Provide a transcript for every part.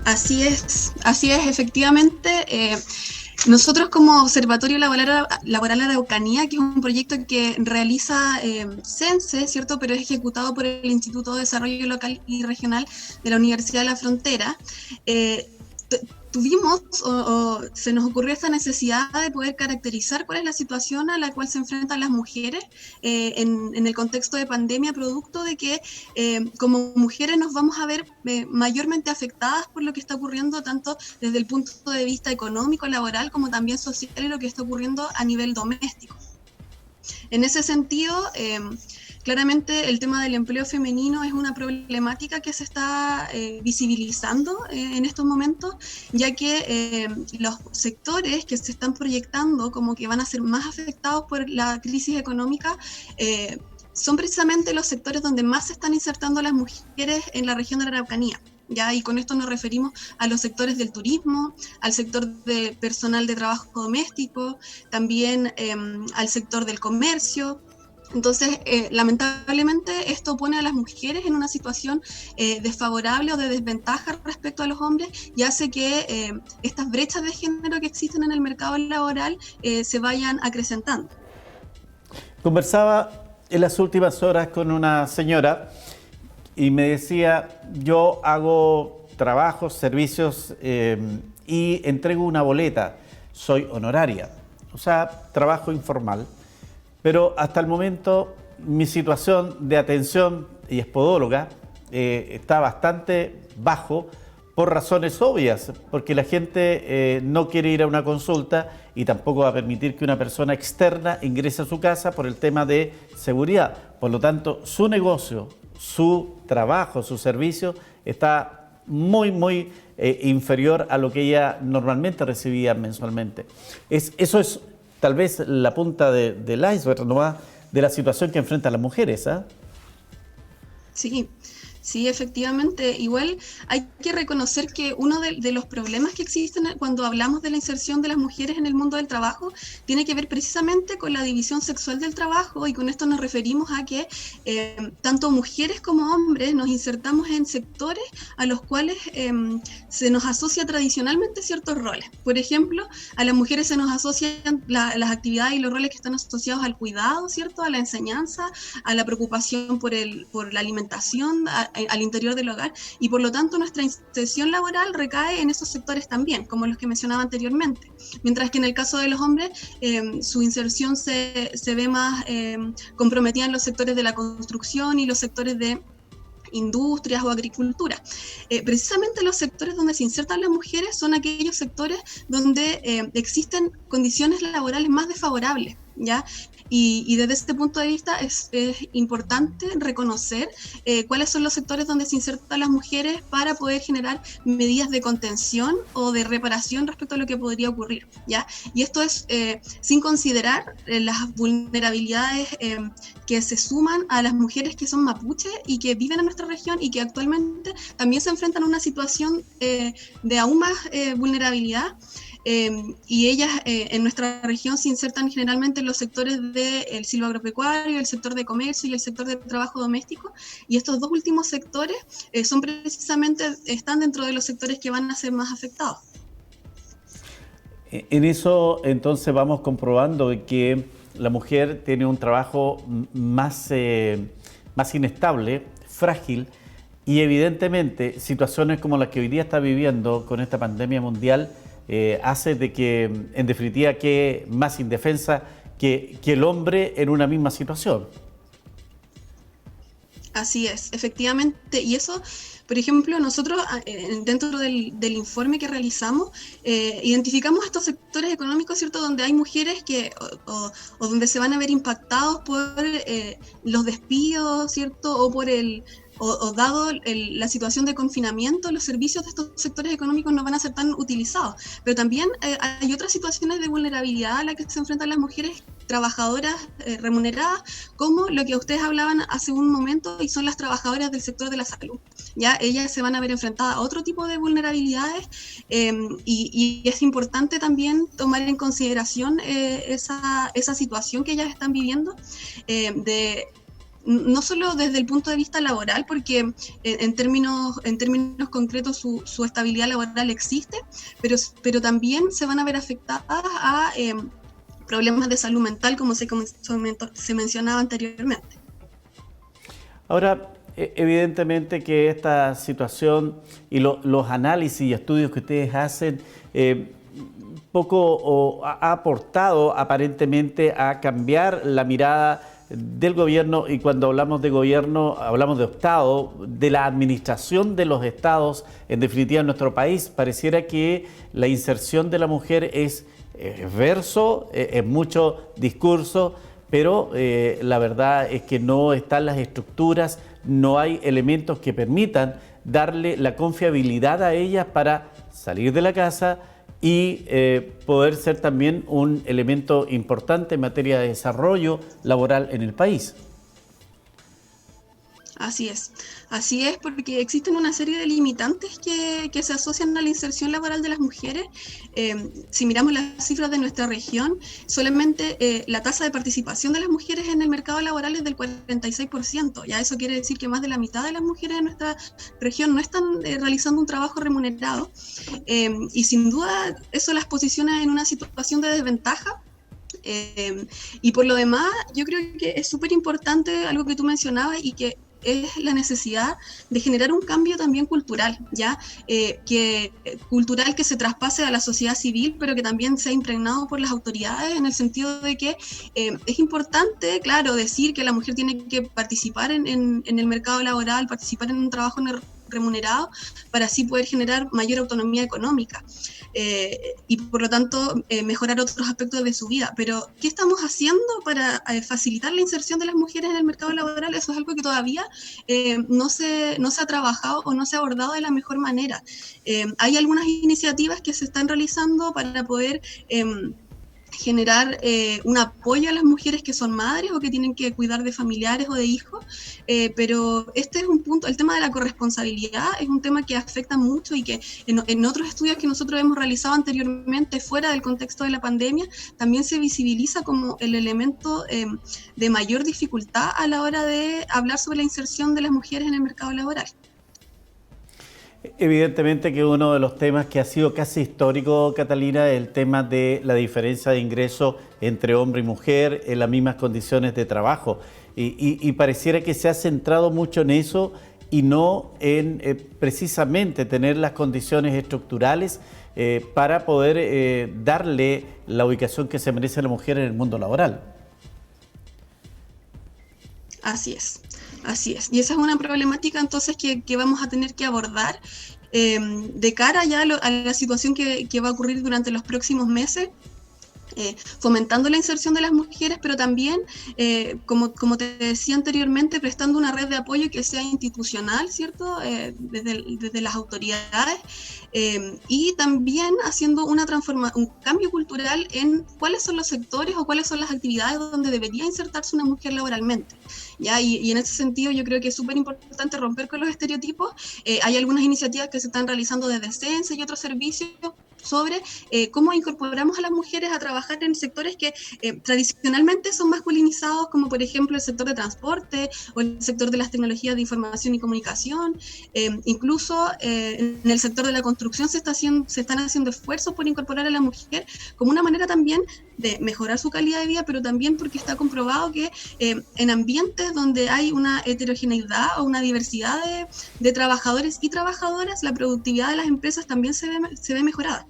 Así es, efectivamente. Nosotros como Observatorio Laboral Araucanía, que es un proyecto que realiza CENSE, ¿cierto? Pero es ejecutado por el Instituto de Desarrollo Local y Regional de la Universidad de la Frontera, eh, tuvimos se nos ocurrió esta necesidad de poder caracterizar cuál es la situación a la cual se enfrentan las mujeres en el contexto de pandemia, producto de que como mujeres nos vamos a ver mayormente afectadas por lo que está ocurriendo tanto desde el punto de vista económico, laboral, como también social y lo que está ocurriendo a nivel doméstico. En ese sentido, claramente el tema del empleo femenino es una problemática que se está visibilizando en estos momentos, ya que los sectores que se están proyectando como que van a ser más afectados por la crisis económica son precisamente los sectores donde más se están insertando las mujeres en la región de la Araucanía. ¿Ya? Y con esto nos referimos a los sectores del turismo, al sector de personal de trabajo doméstico, también al sector del comercio. Entonces, lamentablemente, esto pone a las mujeres en una situación desfavorable o de desventaja respecto a los hombres y hace que estas brechas de género que existen en el mercado laboral se vayan acrecentando. Conversaba en las últimas horas con una señora y me decía, yo hago trabajos, servicios y entrego una boleta, soy honoraria, o sea, trabajo informal, pero hasta el momento mi situación de atención y es podóloga está bastante bajo por razones obvias, porque la gente no quiere ir a una consulta y tampoco va a permitir que una persona externa ingrese a su casa por el tema de seguridad. Por lo tanto, su negocio, su trabajo, su servicio está muy inferior a lo que ella normalmente recibía mensualmente. Eso es tal vez la punta del iceberg, ¿no? De la situación que enfrentan las mujeres, ¿ah? Sí, sí, efectivamente. Igual hay que reconocer que uno de los problemas que existen cuando hablamos de la inserción de las mujeres en el mundo del trabajo tiene que ver precisamente con la división sexual del trabajo y con esto nos referimos a que tanto mujeres como hombres nos insertamos en sectores a los cuales se nos asocia tradicionalmente ciertos roles. Por ejemplo, a las mujeres se nos asocian las actividades y los roles que están asociados al cuidado, ¿cierto? A la enseñanza, a la preocupación por la alimentación al interior del hogar y por lo tanto nuestra inserción laboral recae en esos sectores también, como los que mencionaba anteriormente. Mientras que en el caso de los hombres, su inserción se ve más comprometida en los sectores de la construcción y los sectores de industrias o agricultura. Precisamente los sectores donde se insertan las mujeres son aquellos sectores donde existen condiciones laborales más desfavorables, ¿ya? Y desde este punto de vista es importante reconocer cuáles son los sectores donde se insertan las mujeres para poder generar medidas de contención o de reparación respecto a lo que podría ocurrir, ¿ya? Y esto es sin considerar las vulnerabilidades que se suman a las mujeres que son mapuches y que viven en nuestra región y que actualmente también se enfrentan a una situación de aún más vulnerabilidad. Y ellas en nuestra región se insertan generalmente en los sectores del silvoagropecuario, el sector de comercio y el sector de trabajo doméstico, y estos dos últimos sectores son precisamente, están dentro de los sectores que van a ser más afectados. En eso entonces vamos comprobando que la mujer tiene un trabajo más inestable, frágil, y evidentemente situaciones como las que hoy día está viviendo con esta pandemia mundial hace de que, en definitiva, quede más indefensa que el hombre en una misma situación. Así es, efectivamente. Y eso, por ejemplo, nosotros dentro del informe que realizamos, identificamos estos sectores económicos, ¿cierto?, donde hay mujeres que, o donde se van a ver impactados por los despidos, ¿cierto?, o por o dado la situación de confinamiento, los servicios de estos sectores económicos no van a ser tan utilizados. Pero también hay otras situaciones de vulnerabilidad a las que se enfrentan las mujeres trabajadoras remuneradas, como lo que ustedes hablaban hace un momento, y son las trabajadoras del sector de la salud. Ya ellas se van a ver enfrentadas a otro tipo de vulnerabilidades y es importante también tomar en consideración esa situación que ellas están viviendo de no solo desde el punto de vista laboral, porque en términos concretos su estabilidad laboral existe, pero también se van a ver afectadas a problemas de salud mental, como se mencionaba anteriormente. Ahora, evidentemente que esta situación y los análisis y estudios que ustedes hacen ha aportado aparentemente a cambiar la mirada del gobierno, y cuando hablamos de gobierno hablamos de Estado, de la administración de los estados, en definitiva en nuestro país. Pareciera que la inserción de la mujer es verso, es mucho discurso, pero la verdad es que no están las estructuras, no hay elementos que permitan darle la confiabilidad a ellas para salir de la casa y poder ser también un elemento importante en materia de desarrollo laboral en el país. Así es, porque existen una serie de limitantes que se asocian a la inserción laboral de las mujeres. Si miramos las cifras de nuestra región, solamente la tasa de participación de las mujeres en el mercado laboral es del 46%. Ya eso quiere decir que más de la mitad de las mujeres de nuestra región no están realizando un trabajo remunerado. Y sin duda eso las posiciona en una situación de desventaja. Y por lo demás, yo creo que es súper importante algo que tú mencionabas y que es la necesidad de generar un cambio también cultural, ¿ya? Cultural que se traspase a la sociedad civil, pero que también sea impregnado por las autoridades, en el sentido de que es importante, claro, decir que la mujer tiene que participar en el mercado laboral, participar en un trabajo remunerado, para así poder generar mayor autonomía económica y por lo tanto mejorar otros aspectos de su vida. Pero, ¿qué estamos haciendo para facilitar la inserción de las mujeres en el mercado laboral? Eso es algo que todavía no se ha trabajado o no se ha abordado de la mejor manera. Hay algunas iniciativas que se están realizando para poder generar un apoyo a las mujeres que son madres o que tienen que cuidar de familiares o de hijos, pero este es un punto, el tema de la corresponsabilidad es un tema que afecta mucho y que en otros estudios que nosotros hemos realizado anteriormente fuera del contexto de la pandemia, también se visibiliza como el elemento de mayor dificultad a la hora de hablar sobre la inserción de las mujeres en el mercado laboral. Evidentemente que uno de los temas que ha sido casi histórico, Catalina, es el tema de la diferencia de ingreso entre hombre y mujer en las mismas condiciones de trabajo. Y pareciera que se ha centrado mucho en eso y no en precisamente tener las condiciones estructurales para poder darle la ubicación que se merece a la mujer en el mundo laboral. Así es. Y esa es una problemática entonces que vamos a tener que abordar de cara ya a la situación que va a ocurrir durante los próximos meses. Fomentando la inserción de las mujeres, pero también, como te decía anteriormente, prestando una red de apoyo que sea institucional, ¿cierto? Desde las autoridades, y también haciendo un cambio cultural en cuáles son los sectores o cuáles son las actividades donde debería insertarse una mujer laboralmente. ¿Ya? Y en ese sentido yo creo que es súper importante romper con los estereotipos. Hay algunas iniciativas que se están realizando desde CENSE y otros servicios sobre cómo incorporamos a las mujeres a trabajar en sectores que tradicionalmente son masculinizados, como por ejemplo el sector de transporte o el sector de las tecnologías de información y comunicación. Incluso en el sector de la construcción se están haciendo esfuerzos por incorporar a la mujer como una manera también de mejorar su calidad de vida, pero también porque está comprobado que en ambientes donde hay una heterogeneidad o una diversidad de trabajadores y trabajadoras, la productividad de las empresas también se ve mejorada.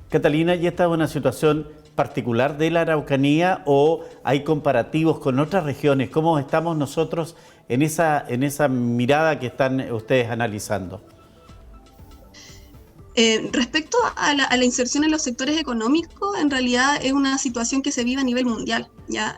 Catalina, ¿y esta es una situación particular de la Araucanía o hay comparativos con otras regiones? ¿Cómo estamos nosotros en esa mirada que están ustedes analizando? Respecto a la inserción en los sectores económicos, en realidad es una situación que se vive a nivel mundial. ¿Ya?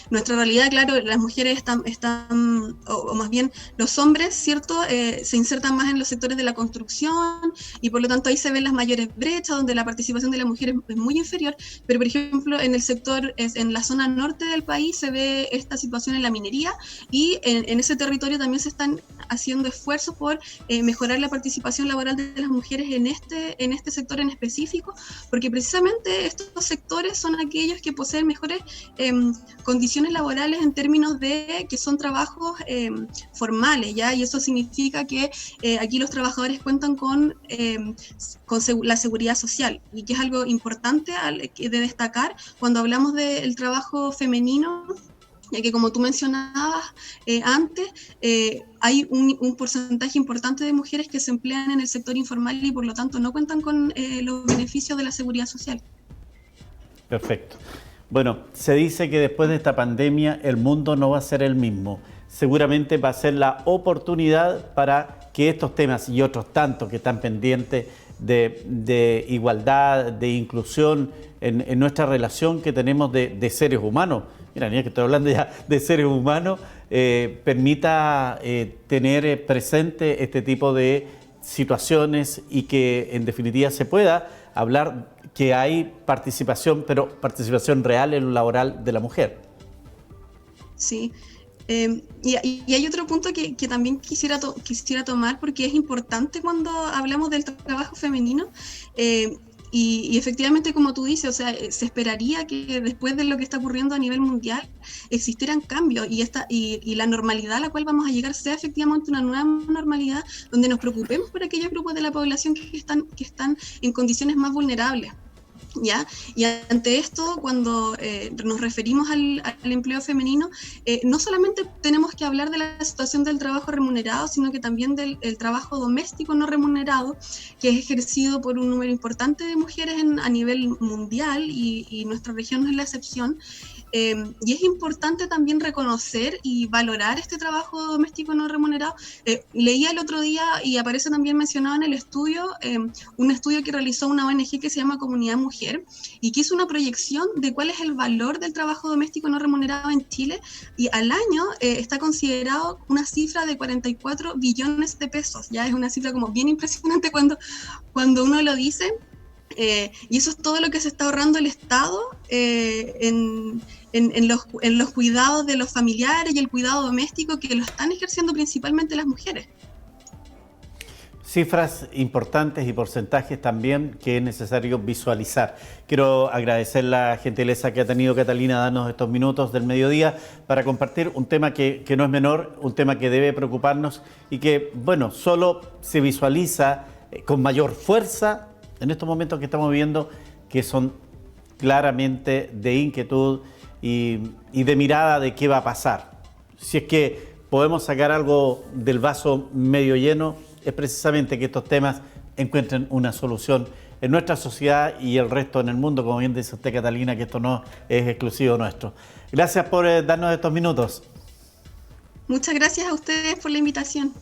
Nuestra realidad, claro, las mujeres están o más bien los hombres, ¿cierto? Se insertan más en los sectores de la construcción y por lo tanto ahí se ven las mayores brechas donde la participación de la mujer es muy inferior, pero por ejemplo en el sector, en la zona norte del país se ve esta situación en la minería y en ese territorio también se están haciendo esfuerzos por mejorar la participación laboral de las mujeres en este sector en específico, porque precisamente estos sectores son aquellos que poseen mejores condiciones laborales en términos de que son trabajos formales, ¿ya? Y eso significa que aquí los trabajadores cuentan con la seguridad social, y que es algo importante de destacar cuando hablamos del trabajo femenino, ya que como tú mencionabas antes, hay un porcentaje importante de mujeres que se emplean en el sector informal y por lo tanto no cuentan con los beneficios de la seguridad social. Perfecto. Bueno, se dice que después de esta pandemia el mundo no va a ser el mismo. Seguramente va a ser la oportunidad para que estos temas y otros tantos que están pendientes de igualdad, de inclusión en nuestra relación que tenemos de seres humanos. Mira, que estoy hablando ya de seres humanos, permita tener presente este tipo de situaciones y que en definitiva se pueda hablar que hay participación, pero participación real en lo laboral de la mujer. Sí. Y hay otro punto que también quisiera tomar, porque es importante cuando hablamos del trabajo femenino, y efectivamente, como tú dices, o sea, se esperaría que después de lo que está ocurriendo a nivel mundial existieran cambios y la normalidad a la cual vamos a llegar sea efectivamente una nueva normalidad donde nos preocupemos por aquellos grupos de la población que están en condiciones más vulnerables. ¿Ya? Y ante esto, cuando nos referimos al empleo femenino, no solamente tenemos que hablar de la situación del trabajo remunerado, sino que también del trabajo doméstico no remunerado, que es ejercido por un número importante de mujeres a nivel mundial, y nuestra región no es la excepción. Y es importante también reconocer y valorar este trabajo doméstico no remunerado. Leía el otro día, y aparece también mencionado en el estudio, un estudio que realizó una ONG que se llama Comunidad Mujer, y que hizo una proyección de cuál es el valor del trabajo doméstico no remunerado en Chile, y al año está considerado una cifra de 44 billones de pesos. Ya es una cifra como bien impresionante cuando uno lo dice. Y eso es todo lo que se está ahorrando el Estado en los cuidados de los familiares y el cuidado doméstico, que lo están ejerciendo principalmente las mujeres. Cifras importantes y porcentajes también que es necesario visualizar. Quiero agradecer la gentileza que ha tenido Catalina darnos estos minutos del mediodía para compartir un tema que no es menor, un tema que debe preocuparnos y que, bueno, solo se visualiza con mayor fuerza en estos momentos que estamos viviendo, que son claramente de inquietud y de mirada de qué va a pasar. Si es que podemos sacar algo del vaso medio lleno, es precisamente que estos temas encuentren una solución en nuestra sociedad y el resto en el mundo, como bien dice usted, Catalina, que esto no es exclusivo nuestro. Gracias por darnos estos minutos. Muchas gracias a ustedes por la invitación.